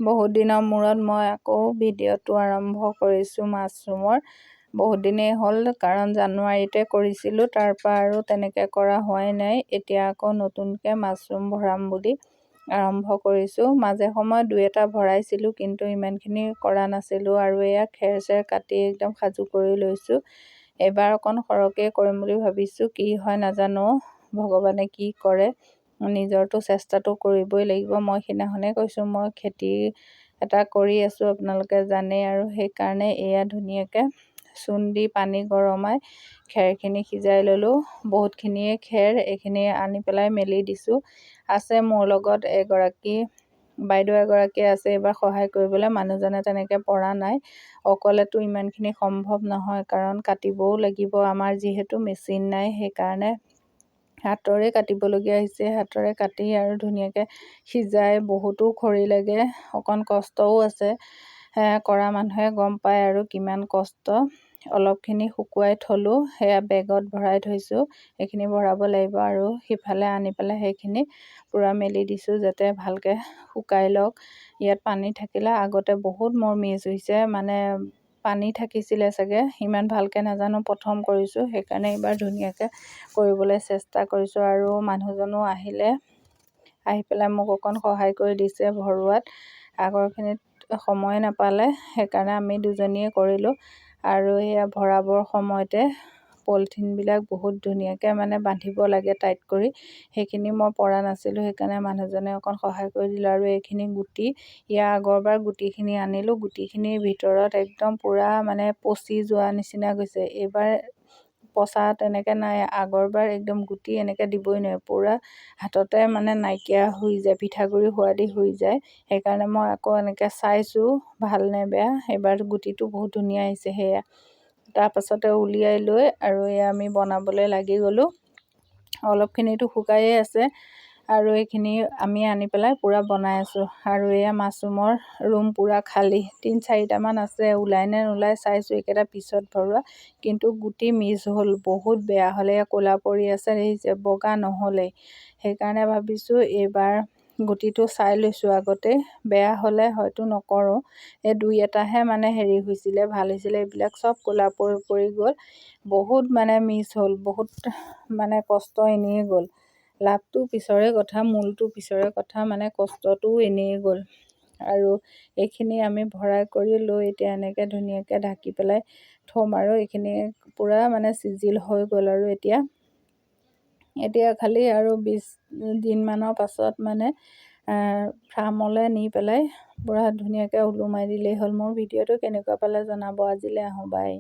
বহুত দিনৰ মূৰত মই আকৌ ভিডিঅ'টো আৰম্ভ কৰিছোঁ মাছৰুমৰ। বহুত দিনেই হ'ল, কাৰণ জানুৱাৰীতে কৰিছিলোঁ, তাৰপৰা আৰু তেনেকৈ কৰা হোৱাই নাই। এতিয়া আকৌ নতুনকৈ মাছৰুম ভৰাম বুলি আৰম্ভ কৰিছোঁ। মাজে সময়ে দুই এটা ভৰাইছিলোঁ, কিন্তু ইমানখিনি কৰা নাছিলোঁ। আৰু এয়া খেৰ চেৰ কাটি একদম সাজু কৰি লৈছোঁ। এইবাৰ অকণ সৰহকৈ কৰিম বুলি ভাবিছোঁ। কি হয় নাজানো, ভগৱানে কি কৰে। নিজৰটো চেষ্টাটো কৰিবই লাগিব। মই সেইদিনাখনেই কৈছোঁ, মই খেতি এটা কৰি আছোঁ, আপোনালোকে জানে। আৰু সেইকাৰণে এয়া ধুনীয়াকৈ চূণ দি পানী গৰমাই খেৰখিনি সিজাই ল'লোঁ। বহুতখিনিয়ে খেৰ এইখিনি আনি পেলাই মেলি দিছোঁ। আছে মোৰ লগত বাইদেউ এগৰাকী আছে এইবাৰ সহায় কৰিবলৈ। মানুহজনে তেনেকৈ পৰা নাই। অকলেতো ইমানখিনি সম্ভৱ নহয়, কাৰণ কাটিবও লাগিব। আমাৰ যিহেতু মেচিন নাই, সেইকাৰণে হাতৰে কাটিবলগীয়া হৈছে। হাতৰে কাটি আৰু ধুনীয়াকৈ সিজাই, বহুতো খৰি লাগে, অকণ কষ্টও আছে। কৰা মানুহে গম পায় আৰু কিমান কষ্ট। অলপখিনি শুকুৱাই থলোঁ, সেয়া বেগত ভৰাই থৈছোঁ। সেইখিনি ভৰাব লাগিব। আৰু সিফালে আনি পেলাই সেইখিনি পূৰা মেলি দিছোঁ, যাতে ভালকৈ শুকাই লওক। ইয়াত পানী থাকিলে আগতে বহুত মোৰ মিছ হৈছে, মানে পানী থাকিছিলে চাগে, ইমান ভালকৈ নাজানো, প্ৰথম কৰিছোঁ। সেইকাৰণে এইবাৰ ধুনীয়াকৈ কৰিবলৈ চেষ্টা কৰিছোঁ। আৰু মানুহজনো আহি পেলাই মোক অকণ সহায় কৰি দিছে ভৰোৱাত। আগৰখিনিত সময় নাপালে, সেইকাৰণে আমি দুজনীয়ে কৰিলোঁ। আৰু এয়া ভৰাবৰ সময়তে পলিথিনবিলাক বহুত ধুনীয়াকৈ মানে বান্ধিব লাগে টাইট কৰি। সেইখিনি মই পৰা নাছিলোঁ, সেইকাৰণে মানুহজনে অকণ সহায় কৰি দিলোঁ। আৰু এইখিনি গুটি, ইয়াৰ আগৰবাৰ গুটিখিনি আনিলোঁ, গুটিখিনিৰ ভিতৰত একদম পূৰা মানে পচি যোৱা নিচিনা গৈছে। এইবাৰ পচা তেনেকৈ নাই। আগৰবাৰ একদম গুটি এনেকৈ দিবই নোৱাৰে, পূৰা হাততে মানে নাইকিয়া হৈ যায়, পিঠাগুড়ি সোৱাদি হৈ যায়। সেইকাৰণে মই আকৌ এনেকৈ চাইছোঁ ভাল নে বেয়া। এইবাৰ গুটিটো বহুত ধুনীয়া আহিছে। সেয়া তাৰপাছতে উলিয়াই লৈ আৰু এয়া আমি বনাবলৈ লাগি গ'লোঁ। অলপখিনিতো শুকায়ে আছে, আৰু এইখিনি আমি আনি পেলাই পূৰা বনাই আছোঁ। আৰু এয়া মাছৰুমৰ ৰুম পূৰা খালী, 3-4টামান আছে। ওলাই নে নোলাই চাইছোঁ, এইকেইটা পিছত ভৰোৱা। কিন্তু গুটি মিছ হ'ল, বহুত বেয়া হ'লে। ক'লা পৰি আছে, দেখিছে, বগা নহ'লেই। সেইকাৰণে ভাবিছোঁ এইবাৰ গুটিটো চাই লৈছোঁ আগতে, বেয়া হ'লে হয়তো নকৰোঁ। এই 2-এটাহে মানে হেৰি হৈছিলে, ভাল হৈছিলে। এইবিলাক চব ক'লা পৰি গ'ল। বহুত মানে মিছ হ'ল, বহুত মানে কষ্ট এনেই গ'ল। লাভটো পিছৰে কথা, মূলটো পিছৰে কথা, মানে কষ্টটোও এনেই গ'ল। আৰু এইখিনি আমি ভৰাই কৰি লৈ এতিয়া এনেকৈ ধুনীয়াকৈ ঢাকি পেলাই থ'ম। আৰু এইখিনি পূৰা মানে চিজিল হৈ গ'ল। আৰু এতিয়া খালি আৰু 20 দিনমানৰ পাছত মানে ফাৰ্মলৈ নি পেলাই পূৰা ধুনীয়াকৈ ওলোমাই দিলেই হ'ল। মোৰ ভিডিঅ'টো কেনেকুৱা পালে জনাব। আজিলৈ আহোঁ, বাই।